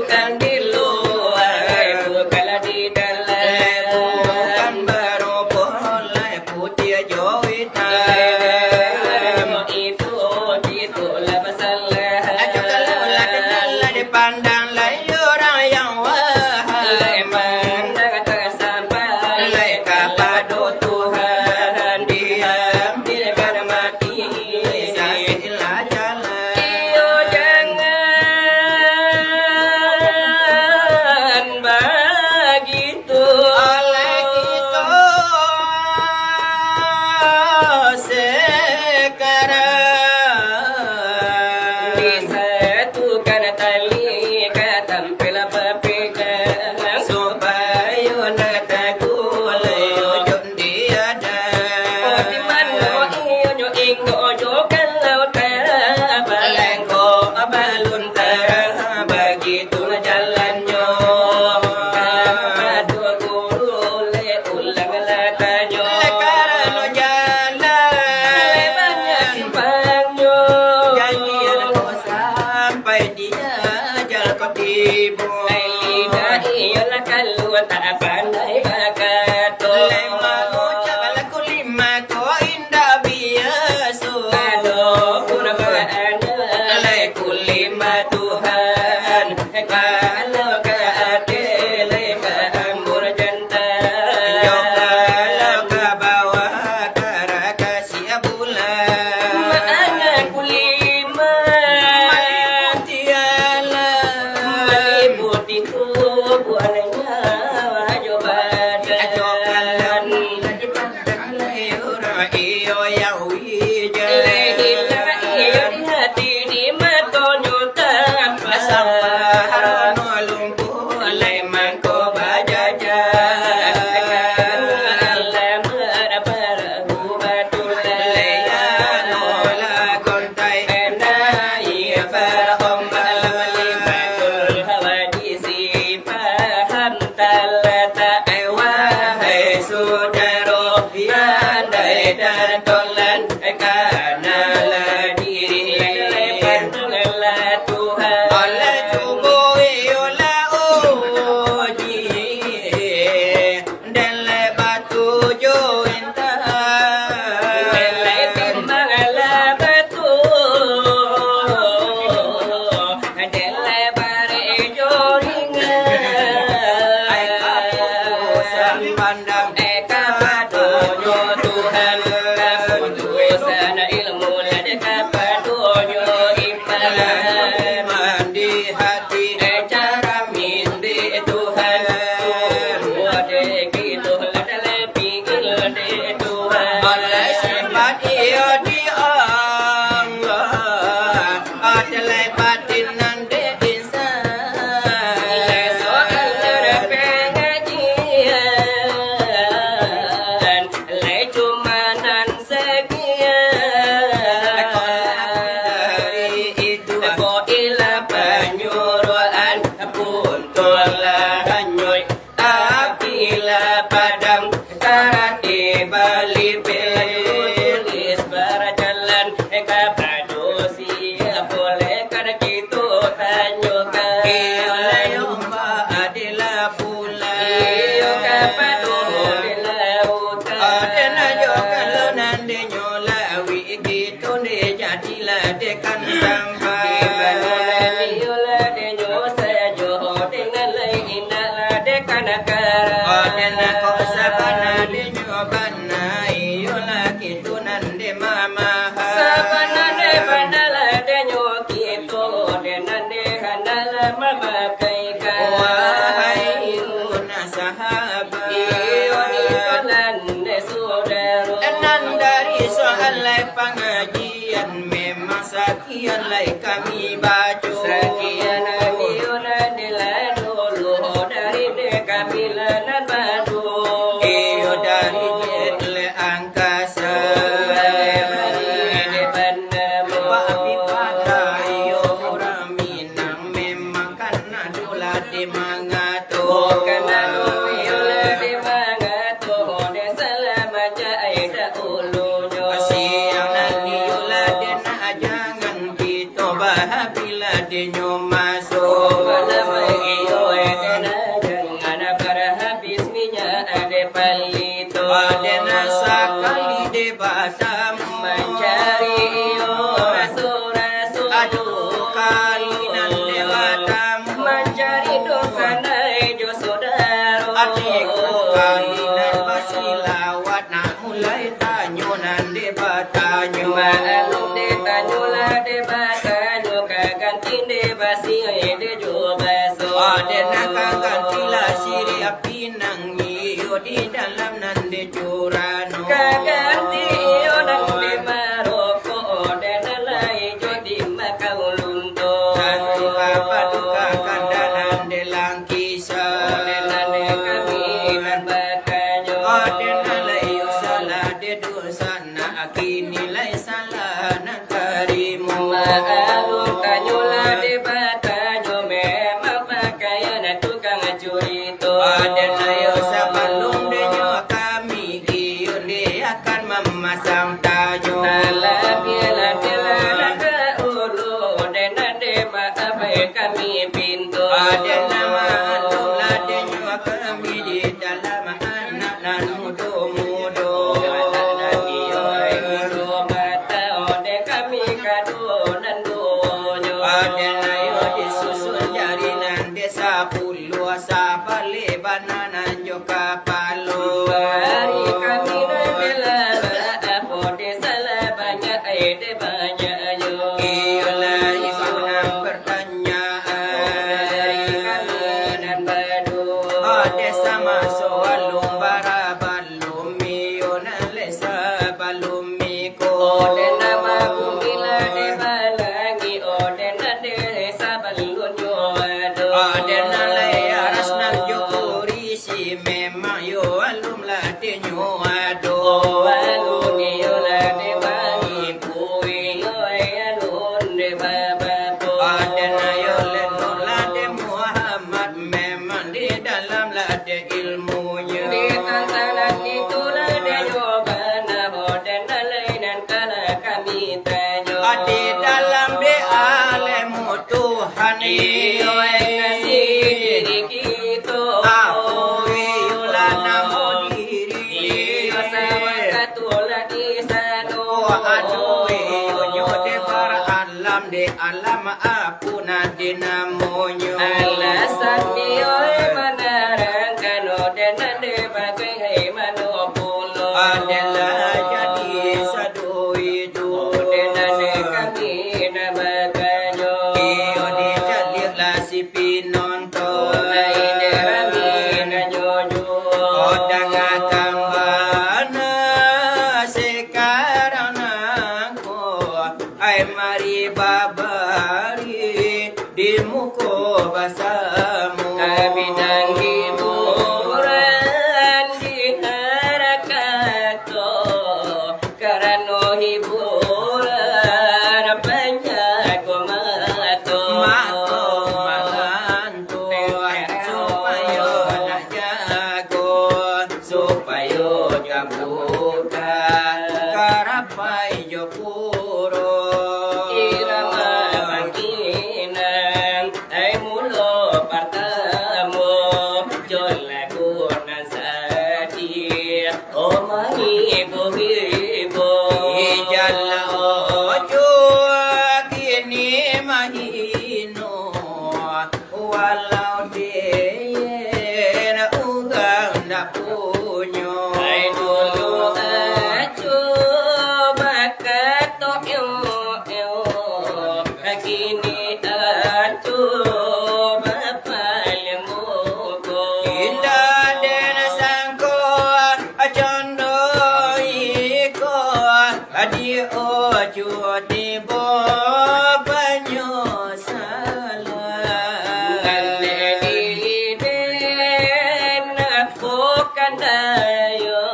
bukan di luar, bukan di dalam, bukan saudara andai dan tolan karena diri Tuhan oleh cubo yola uji dan batu jo entah timbang batu dan bare jo ringan pandang eka padonya Tuhan keputusan ilmu ladeka padonya iman mandi hati cara mindi Tuhan wade gitu ladale pikir de Tuhan oleh sifat ia di Allah adalah batin nande insan soal pengajian le cumanan sekian dari itu ilah penyuruhan pun tolak hanyut apabila padam karat di bali tulis berjalan kepada siap boleh kada kita tanyakan oleh yomba adalah pula kepada lautan adena yo kalau nande nyolawi gitu ne jadilah dekan sampai yola de nyosa jo dengan lainna dekan kara adena ko sabana de nyobana yola gitu nande mama sabana de bandala de nyokitu de nande handala mama kaika wahai sahabat nande saudara enan dari soal pengajian memang sekian kami baca sekian diona nilai dulu dari kami lanan badu iyo dari jetle angkasa wabi pada iyo orang minang memang karena dola di mangato karena dola di mangato de selamaja aida ulunya siang nanti yola den jangan kita bahapila denyo masuk nama iyo den jangan berhabis minyak ade palito adena sakali de batam mencari iyo rasul aduh kali nan de batam mencari dosa jo saudara adikku kali nan basilawat nak mulai tanyo nan de batanyo malum de tanyo la de batanyo kaganti de basi de jo baso adena kaganti la siri api nang iyo di dalam nan de curano kaganti iyo nang de maroko adena lai jo di makaulunto kanti papa duka kandanan de langkisa adena de kami nan bakanyo adena lai salah de dosa na akini lai salah na karimu maalum kanyola de batanyo memang pakaian tukang curi to adena yo sabalum de nyo kami iyo de akan memasang tajo la ke ulu adena de maabai kami pintu adena maalum la de nyo kami di dalam anak nan mudo-mudo adena yo disusun jarinan desa puluh sapale bananan jo kapalo hari kami bela apa desa banyak ide banyak yo iyalah ibu nak pertanyaan kami dan badu desa masuk walum bara balum yo na lesa balum miko dena mabila de balangi odena desa balun yo ado adena lai aras nang jokori si memang yo alum la de nyo ado alun yo la de bagi pui yo alun de baba po adena yo le la de Muhammad memang di dalam la de ilmunya di antara aduh yo de para alam de alam aku nanti namonyo alasan dio manarang kano de nade bagai hai manopulo adalah jadi sadu itu de nade kami nabakayo iyo de jadilah si pinonton ide rami ngajojo odang kambana sekarang aku ai mari babari di muko basamu bidang hiburan di harakato karena hiburan banyak komato malantu supaya nak jago supaya jabuka karapai jopuro irama bangkinan ai mulo partamo jolaku nasati o mai bohibo ijalla ojo kini mahino walau dia ugang nak punyo ai dulu acu bakato eu kini acu bapal muko indah den sangko acondo iko adi ojo tibo banyo salah bukan ayo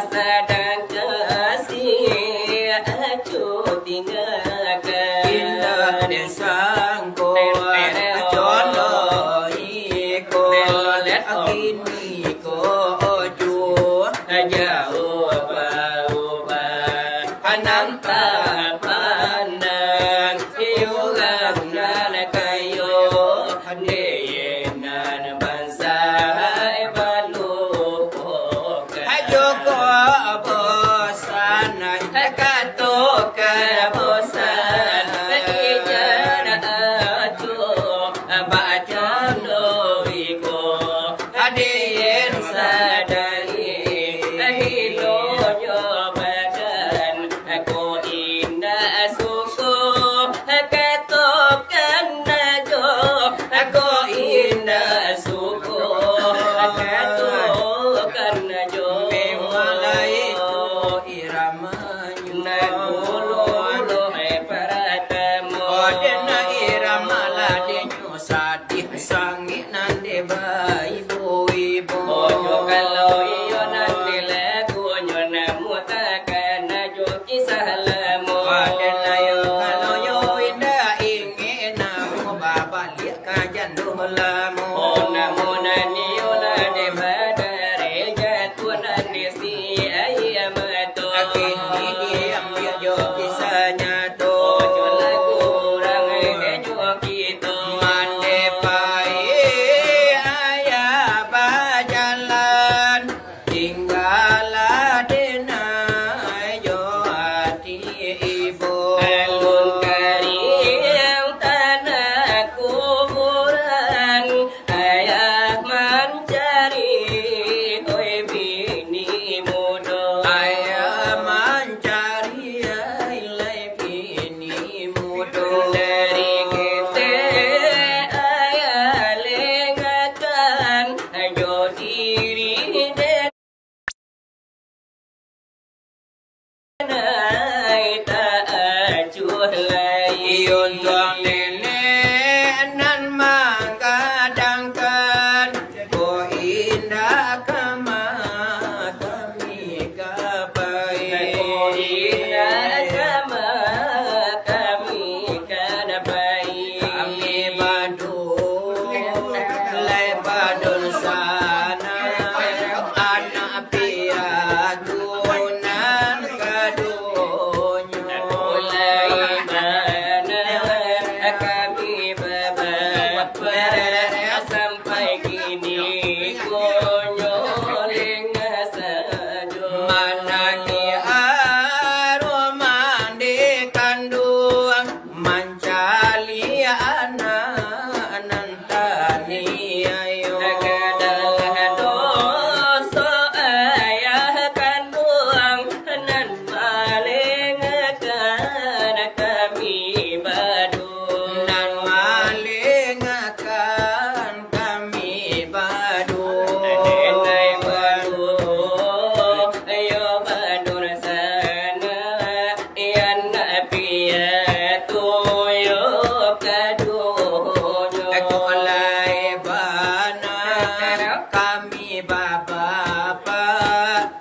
sedang kasih acu tinggalkan indah den sangko acondo iko kini ko ojo jauh ubah nampak pandang iulang nan kayo deyenan bangsa balu ajo ko bosan kato kabosan ijana acu baca loiko adeyen sadari hilo nyobakan aku indah suku katokan najo aku indah suku katokan najo memulai itu iramanya nagulu paratamu odena irama ladenyo sadih sangi nande ibu ibu ojo kalau iyo nanti lagu nyona mutakan najo kisah lamu odena yo kalau yo indah ingin namu babalik kajan dolamu namu nani yola de badare jatuh nani si ayamato kini diambil yo kisahnya to ojo lagu orang kejo kita mande pai ayah bajalan tinggal dena yo hati ibu alun karim tanah kuburan ayah mencari oi binimu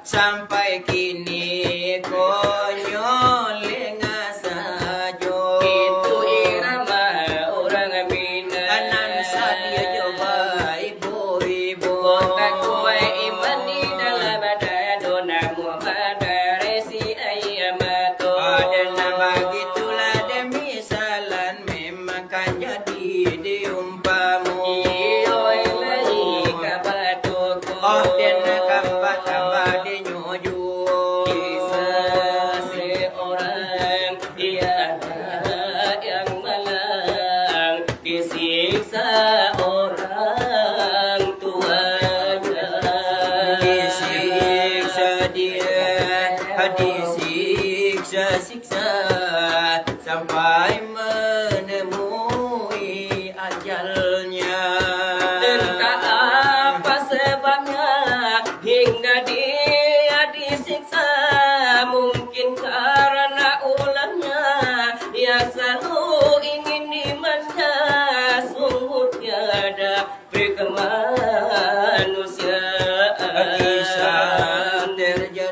sampai kini konyol lengah sajo. Itu irama orang Minang. Kanan sadia coba ibu-ibu. Tak kuai iman di dalam dona Muhammad resi ayamato. Dan begitulah demi salan memang kan jadi diumpamu. Iyo ilahi kabatuku. Oh dan kabar di nyuju. Kisah seorang tiada yang malang disiksa orang tuanya. Disiksa dia, disiksa sampai menemui ajalnya. Entah apa sebabnya hingga dia disiksa. Mungkin karena ulahnya yang selalu ingin dimanja. Sungguh tiada kemanusiaan. Kisah terjadi